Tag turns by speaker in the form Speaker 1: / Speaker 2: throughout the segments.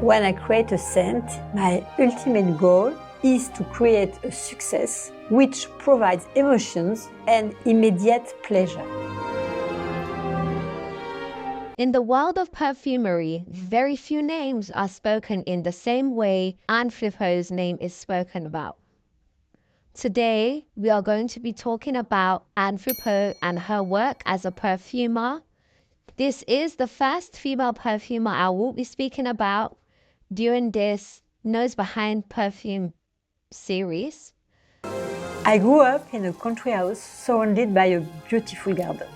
Speaker 1: When I create a scent, my ultimate goal is to create a success which provides emotions and immediate pleasure.
Speaker 2: In the world of perfumery, very few names are spoken in the same way Anne Flipo's name is spoken about. Today, we are going to be talking about Anne Flipo and her work as a perfumer. This is the first female perfumer I will be speaking about during this Nose Behind Perfume series.
Speaker 1: I grew up in a country house surrounded by a beautiful garden.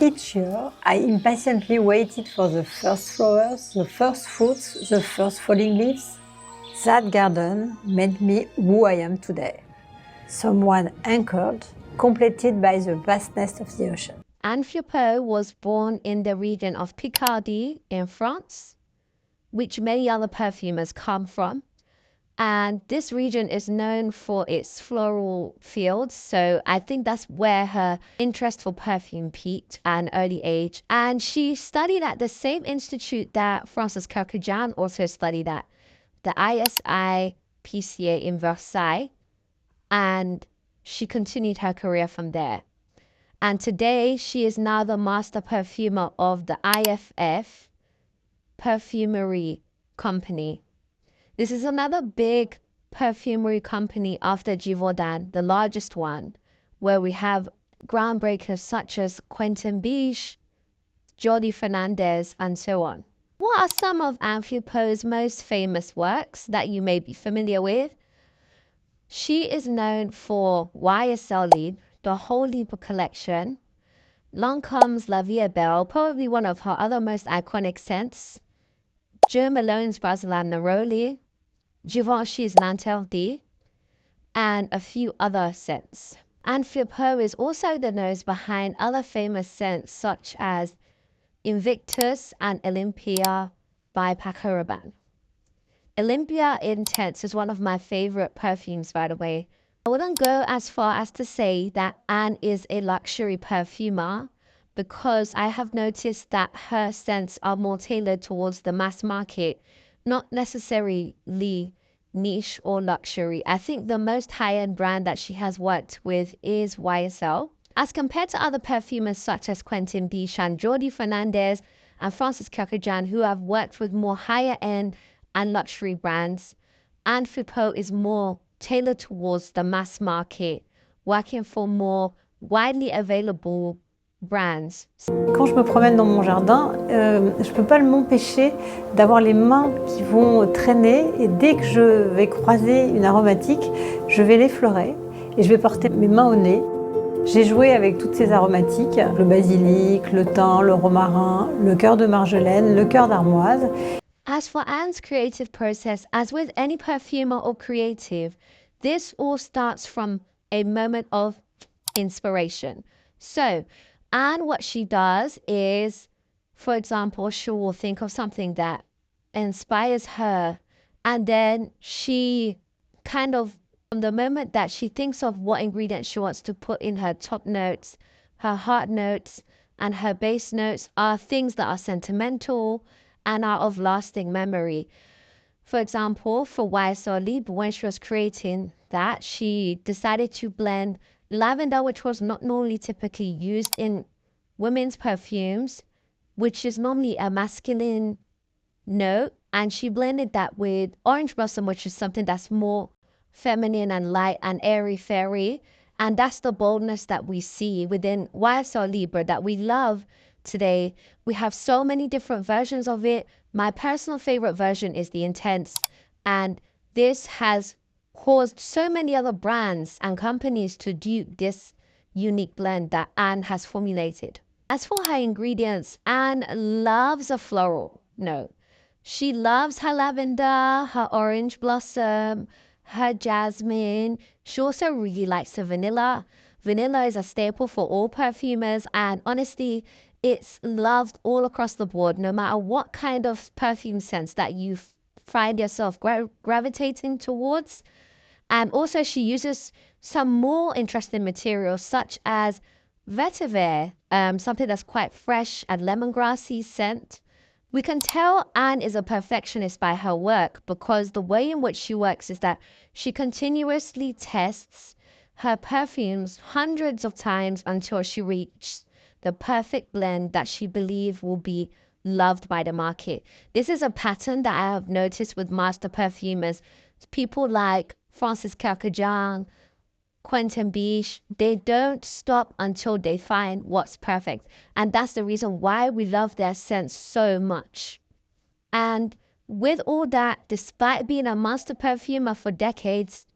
Speaker 1: Each year, I impatiently waited for the first flowers, the first fruits, the first falling leaves. That garden made me who I am today. Someone anchored, completed by the vastness of the ocean.
Speaker 2: Anne Flipo was born in the region of Picardy in France, which many other perfumers come from. And this region is known for its floral fields. So I think that's where her interest for perfume peaked at an early age. And she studied at the same institute that Francis Kierkegaard also studied at, the YSL PCA in Versailles. And she continued her career from there. And today she is now the master perfumer of the IFF Perfumery Company. This is another big perfumery company after Givaudan, the largest one, where we have groundbreakers such as Quentin Biche, Jordi Fernandez, and so on. What are some of Anne Flipo's most famous works that you may be familiar with? She is known for YSL Libre, the whole Libre collection. Lancome's La Vie est Belle, probably one of her other most iconic scents. Jo Malone's Brasilard Neroli, Givenchy's L'Interdit, and a few other scents. Anne Flipo is also the nose behind other famous scents such as Invictus and Olympia by Paco Rabanne. Olympia Intense is one of my favorite perfumes, by the way. I wouldn't go as far as to say that Anne is a luxury perfumer, because I have noticed that her scents are more tailored towards the mass market, not necessarily niche or luxury. I think the most high-end brand that she has worked with is YSL. As compared to other perfumers such as Quentin Biche and Jordi Fernandez and Francis Kierkegaard, who have worked with more higher-end and luxury brands, Anne Flipo is more tailored towards the mass market, working for more widely available brands.
Speaker 1: Quand je me promène dans mon jardin, je ne peux pas m'empêcher d'avoir les mains qui vont traîner, et dès que je vais croiser une aromatique, je vais l'effleurer et je vais porter mes mains au nez. J'ai joué avec toutes ces aromatiques, le basilic, le thym, le romarin, le cœur de marjolaine, le cœur d'armoise.
Speaker 2: As for Anne's creative process, as with any perfumer or creative, this all starts from a moment of inspiration. So, Anne, what she does is, for example, she will think of something that inspires her, and then she kind of, from the moment that she thinks of what ingredients she wants to put in her top notes, her heart notes, and her base notes are things that are sentimental and are of lasting memory. For example, for YSL Libre, when she was creating that, she decided to blend lavender, which was not normally typically used in women's perfumes, which is normally a masculine note, and she blended that with orange blossom, which is something that's more feminine and light and airy fairy. And that's the boldness that we see within YSL Libre that we love today. We have so many different versions of it. My personal favorite version is the Intense, and this has caused so many other brands and companies to dupe this unique blend that Anne has formulated. As for her ingredients, Anne loves a floral note. She loves her lavender, her orange blossom, her jasmine. She also really likes the vanilla. Vanilla is a staple for all perfumers, and honestly, it's loved all across the board, no matter what kind of perfume scents that you find yourself gravitating towards. And also she uses some more interesting materials such as vetiver, something that's quite fresh and lemongrassy scent, We can tell Anne is a perfectionist by her work because the way in which she works is that she continuously tests her perfumes hundreds of times until she reaches the perfect blend that she believes will be loved by the market. This is a pattern that I have noticed with master perfumers. People like Francis Kerkajang, Quentin Beach, they don't stop until they find what's perfect. And that's the reason why we love their scent so much. And with all that, despite being a master perfumer for decades,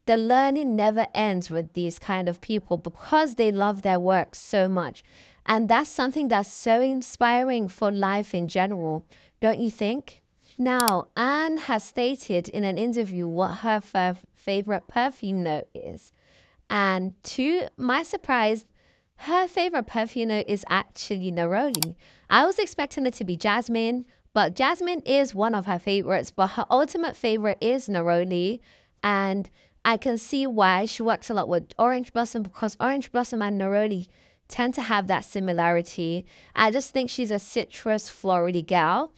Speaker 2: the learning never ends with these kind of people because they love their work so much. And that's something that's so inspiring for life in general, don't you think? Now, Anne has stated in an interview what her favorite perfume note is. And to my surprise, her favorite perfume note is actually neroli. I was expecting it to be jasmine, but jasmine is one of her favorites, but her ultimate favorite is neroli. And I can see why she works a lot with orange blossom because orange blossom and neroli tend to have that similarity. I just think she's a citrus florally gal.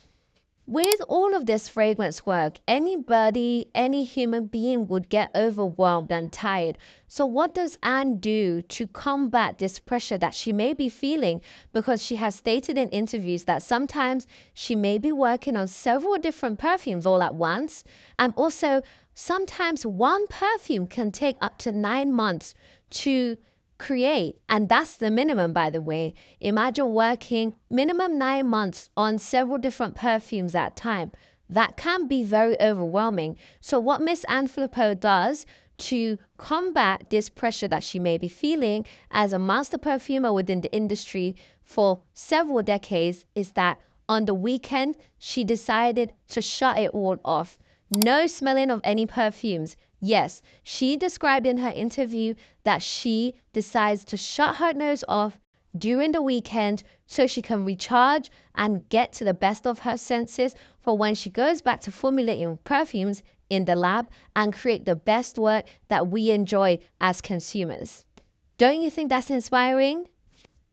Speaker 2: With all of this fragrance work, anybody, any human being would get overwhelmed and tired. So what does Anne do to combat this pressure that she may be feeling? Because she has stated in interviews that sometimes she may be working on several different perfumes all at once. And also sometimes one perfume can take up to 9 months to create, and that's the minimum, by the way. Imagine working minimum 9 months on several different perfumes at a time. That can be very overwhelming. So what Miss Anne Flipo does to combat this pressure that she may be feeling as a master perfumer within the industry for several decades is that on the weekend she decided to shut it all off. No smelling of any perfumes. Yes, she described in her interview that she decides to shut her nose off during the weekend so she can recharge and get to the best of her senses for when she goes back to formulating perfumes in the lab and create the best work that we enjoy as consumers. Don't you think that's inspiring?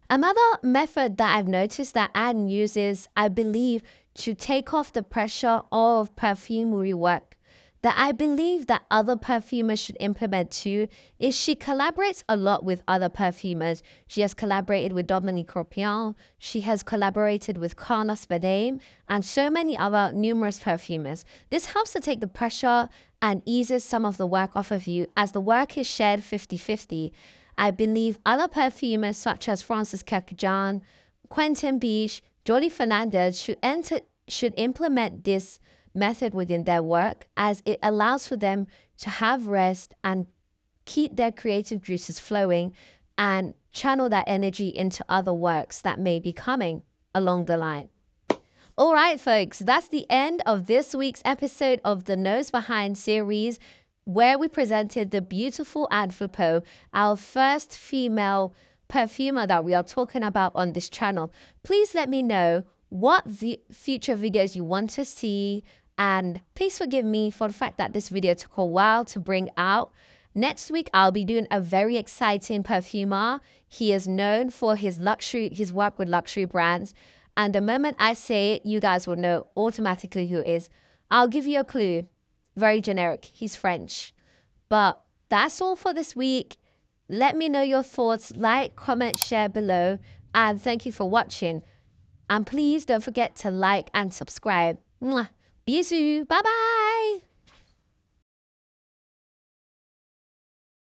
Speaker 2: Another method that I've noticed that Anne uses, I believe, to take off the pressure of perfumery work that I believe that other perfumers should implement too is she collaborates a lot with other perfumers. She has collaborated with Dominique Ropion, she has collaborated with Carlos Badame, and so many other numerous perfumers. This helps to take the pressure and eases some of the work off of you as the work is shared 50-50. I believe other perfumers such as Francis Kerkjan, Quentin Beach, Jody Fernandez should implement this method within their work as it allows for them to have rest and keep their creative juices flowing and channel that energy into other works that may be coming along the line. All right, folks, that's the end of this week's episode of the Nose Behind series, where we presented the beautiful Anne Flipo, our first female perfumer that we are talking about on this channel. Please let me know what future videos you want to see, and please forgive me for the fact that this video took a while to bring out. Next week, I'll be doing a very exciting perfumer. He is known for his work with luxury brands. And the moment I say it, you guys will know automatically who it is. I'll give you a clue. Very generic. He's French. But that's all for this week. Let me know your thoughts. Like, comment, share below. And thank you for watching. And please don't forget to like and subscribe. Mwah. Bisous. Bye bye.